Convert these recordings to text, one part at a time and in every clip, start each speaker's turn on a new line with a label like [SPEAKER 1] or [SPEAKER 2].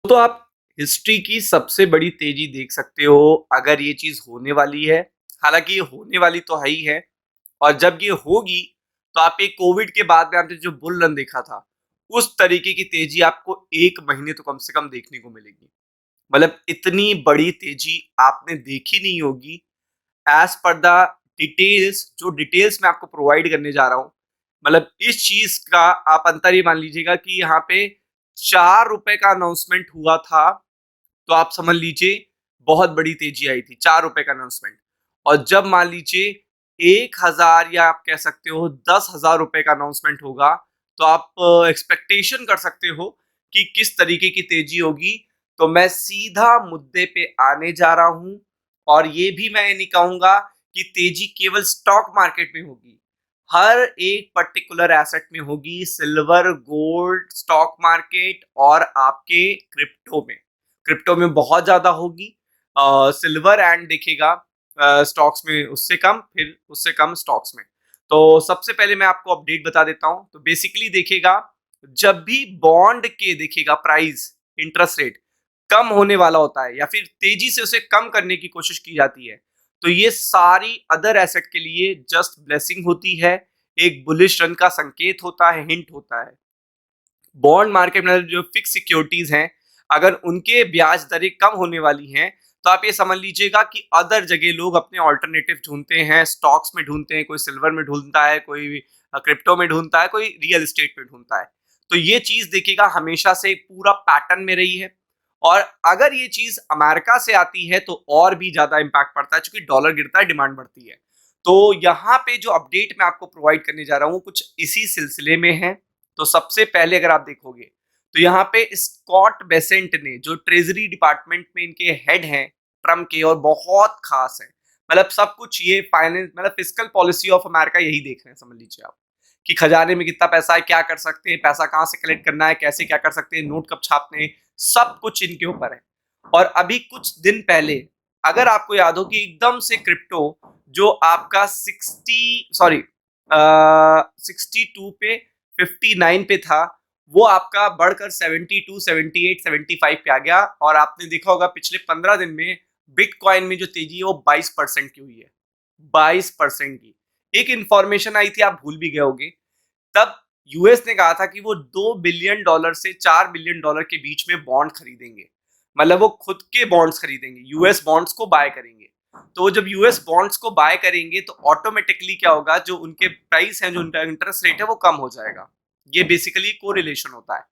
[SPEAKER 1] तो आप हिस्ट्री की सबसे बड़ी तेजी देख सकते हो अगर ये चीज होने वाली है। हालांकि ये होने वाली तो है ही है। और जब ये होगी तो आप एक कोविड के बाद में आपने जो बुल रन देखा था उस तरीके की तेजी आपको 1 महीने तो कम से कम देखने को मिलेगी। मतलब इतनी बड़ी तेजी आपने देखी नहीं होगी। एज पर द डिटेल्स, जो डिटेल्स मैं आपको प्रोवाइड करने जा रहा हूँ, मतलब इस चीज का आप अंतर ये मान लीजिएगा कि यहाँ पे 4 रुपए का अनाउंसमेंट हुआ था तो आप समझ लीजिए बहुत बड़ी तेजी आई थी 4 रुपए का अनाउंसमेंट। और जब मान लीजिए 1,000 या आप कह सकते हो 10,000 रुपए का अनाउंसमेंट होगा तो आप एक्सपेक्टेशन कर सकते हो कि किस तरीके की तेजी होगी। तो मैं सीधा मुद्दे पे आने जा रहा हूं। और ये भी मैं ये नहीं कहूंगा कि तेजी केवल स्टॉक मार्केट में होगी, हर एक पर्टिकुलर एसेट में होगी, सिल्वर, गोल्ड, स्टॉक मार्केट और आपके क्रिप्टो में। क्रिप्टो में बहुत ज्यादा होगी, सिल्वर एंड देखिएगा स्टॉक्स में उससे कम, फिर उससे कम स्टॉक्स में। तो सबसे पहले मैं आपको अपडेट बता देता हूं। तो बेसिकली देखिएगा, जब भी बॉन्ड के देखिएगा प्राइस, इंटरेस्ट रेट कम होने वाला होता है या फिर तेजी से उसे कम करने की कोशिश की जाती है, तो ये सारी अदर एसेट के लिए जस्ट ब्लेसिंग होती है, एक बुलिश रन का संकेत होता है, हिंट होता है। बॉन्ड मार्केट में जो फिक्स सिक्योरिटीज हैं, अगर उनके ब्याज दरें कम होने वाली हैं तो आप ये समझ लीजिएगा कि अदर जगह लोग अपने ऑल्टरनेटिव ढूंढते हैं, स्टॉक्स में ढूंढते हैं, कोई सिल्वर में ढूंढता है, कोई क्रिप्टो में ढूंढता है, कोई रियल एस्टेट में ढूंढता है। तो ये चीज देखिएगा हमेशा से एक पूरा पैटर्न में रही है। और अगर ये चीज अमेरिका से आती है तो और भी ज्यादा इंपैक्ट पड़ता है, क्योंकि डॉलर गिरता है, डिमांड बढ़ती है। तो यहाँ पे जो अपडेट मैं आपको प्रोवाइड करने जा रहा हूँ कुछ इसी सिलसिले में है। तो सबसे पहले अगर आप देखोगे तो यहाँ पे स्कॉट बेसेंट ने, जो ट्रेजरी डिपार्टमेंट में इनके हेड हैं ट्रम्प के, और बहुत खास है, मतलब सब कुछ ये फाइनेंस, मतलब फिस्कल पॉलिसी ऑफ अमेरिका यही देख रहे हैं, समझ लीजिए आप कि खजाने में कितना पैसा है, क्या कर सकते हैं, पैसा कहाँ से कलेक्ट करना है, कैसे क्या कर सकते हैं, नोट कब छापने हैं, सब कुछ इनके ऊपर है। और अभी कुछ दिन पहले अगर आपको याद हो कि एकदम से क्रिप्टो जो आपका 62 पे 59 पे था, वो आपका बढ़कर 72, 78, 75 पे आ गया। और आपने देखा होगा पिछले 15 दिन में बिटकॉइन में जो तेजी है वो 22% की हुई है, 22% की। एक इंफॉर्मेशन आई थी, आप भूल भी गए होगे, तब यूएस ने कहा था कि वो $2 बिलियन से $4 बिलियन के बीच में बॉन्ड खरीदेंगे। मतलब वो खुद के बॉन्ड्स खरीदेंगे, यूएस बॉन्ड्स को बाय करेंगे। तो जब यूएस बॉन्ड्स को बाय करेंगे तो ऑटोमेटिकली क्या होगा, जो उनके प्राइस है, जो उनका इंटरेस्ट रेट है, वो कम हो जाएगा। ये बेसिकली कोरिलेशन होता है।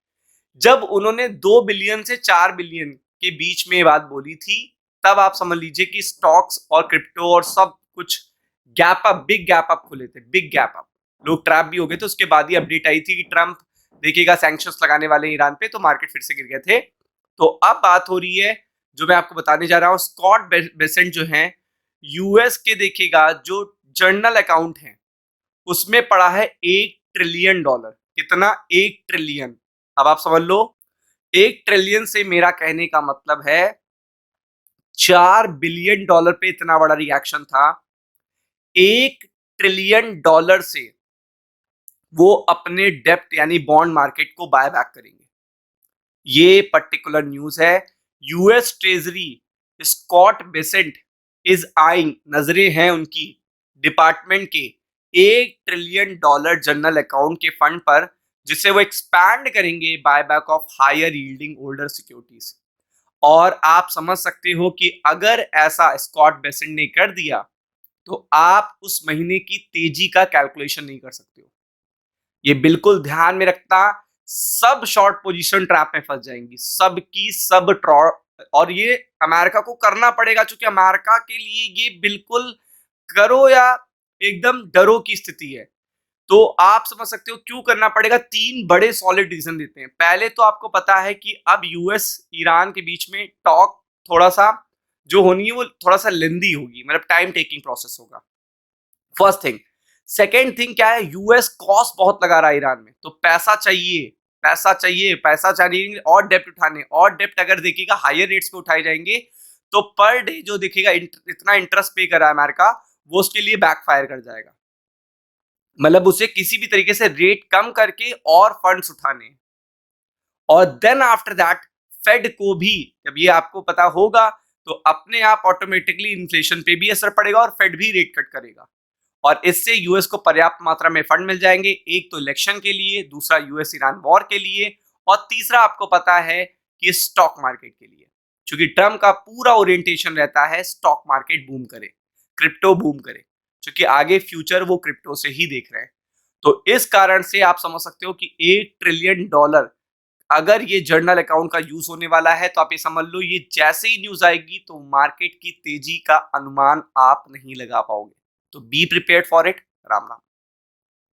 [SPEAKER 1] जब उन्होंने 2 बिलियन से 4 बिलियन के बीच में बात बोली थी, तब आप समझ लीजिए कि स्टॉक्स और क्रिप्टो और सब कुछ gap up, big gap up खुले थे, बिग गैप अप। लोग ट्रैप भी हो गए थे। उसके बाद ही अपडेट आई थी कि ट्रंप देखिएगा सैंक्शंस लगाने वाले ईरान पे, तो मार्केट फिर से गिर गए थे। तो अब बात हो रही है, जो मैं आपको बताने जा रहा हूँ, स्कॉट बेसेंट जो है यूएस के, देखिएगा जो जर्नल अकाउंट है उसमें पड़ा है $1 ट्रिलियन। कितना? 1 ट्रिलियन। अब आप समझ लो, 1 ट्रिलियन से मेरा कहने का मतलब है $4 बिलियन पे इतना बड़ा रिएक्शन था। $1 ट्रिलियन से वो अपने डेप्ट यानी बॉन्ड मार्केट को बाय बैक करेंगे। ये पर्टिकुलर न्यूज है। US Treasury Scott Bessent is eyeing, नजरें हैं उनकी डिपार्टमेंट के $1 ट्रिलियन जनरल अकाउंट के फंड पर, जिसे वो एक्सपैंड करेंगे buy back of higher yielding older securities. और आप समझ सकते हो कि अगर ऐसा स्कॉट बेसेंट ने कर दिया तो आप उस महीने की तेजी का कैलकुलेशन नहीं कर सकते हो। ये बिल्कुल ध्यान में रखना, सब शॉर्ट पोजीशन ट्रैप में फंस जाएंगी, सब की सब और ये अमेरिका को करना पड़ेगा, क्योंकि अमेरिका के लिए ये बिल्कुल करो या एकदम डरो की स्थिति है। तो आप समझ सकते हो क्यों करना पड़ेगा। 3 बड़े सॉलिड रीजन देते हैं। पहले तो आपको पता है कि अब यूएस ईरान के बीच में टॉक थोड़ा सा जो होनी है वो थोड़ा सा लेंदी होगी, मतलब टाइम टेकिंग प्रोसेस होगा, फर्स्ट थिंग। सेकेंड थिंग क्या है, यूएस कॉस्ट बहुत लगा रहा है ईरान में, तो पैसा चाहिए, पैसा चाहिए, पैसा चाहिए, और डेप्ट उठाने, और डेप्ट अगर देखिएगा हायर रेट्स पे उठाए जाएंगे तो पर डे जो देखिएगा इतना इंटरेस्ट पे कर रहा है अमेरिका, वो उसके लिए बैकफायर कर जाएगा। मतलब उसे किसी भी तरीके से रेट कम करके और फंड्स उठाने, और देन आफ्टर दैट फेड को भी जब ये आपको पता होगा तो अपने आप ऑटोमेटिकली इन्फ्लेशन पे भी असर पड़ेगा और फेड भी रेट कट करेगा और इससे यूएस को पर्याप्त मात्रा में फंड मिल जाएंगे, एक तो इलेक्शन के लिए, दूसरा यूएस ईरान वॉर के लिए और तीसरा आपको पता है कि स्टॉक मार्केट के लिए, क्योंकि ट्रम्प का पूरा ओरिएंटेशन रहता है स्टॉक मार्केट बूम करे, क्रिप्टो बूम करे, क्योंकि आगे फ्यूचर वो क्रिप्टो से ही देख रहे हैं। तो इस कारण से आप समझ सकते हो कि $8 ट्रिलियन अगर ये जर्नल अकाउंट का यूज होने वाला है तो आप ये समझ लो, ये जैसे ही न्यूज आएगी तो मार्केट की तेजी का अनुमान आप नहीं लगा पाओगे। तो be prepared for it. Ram Ram.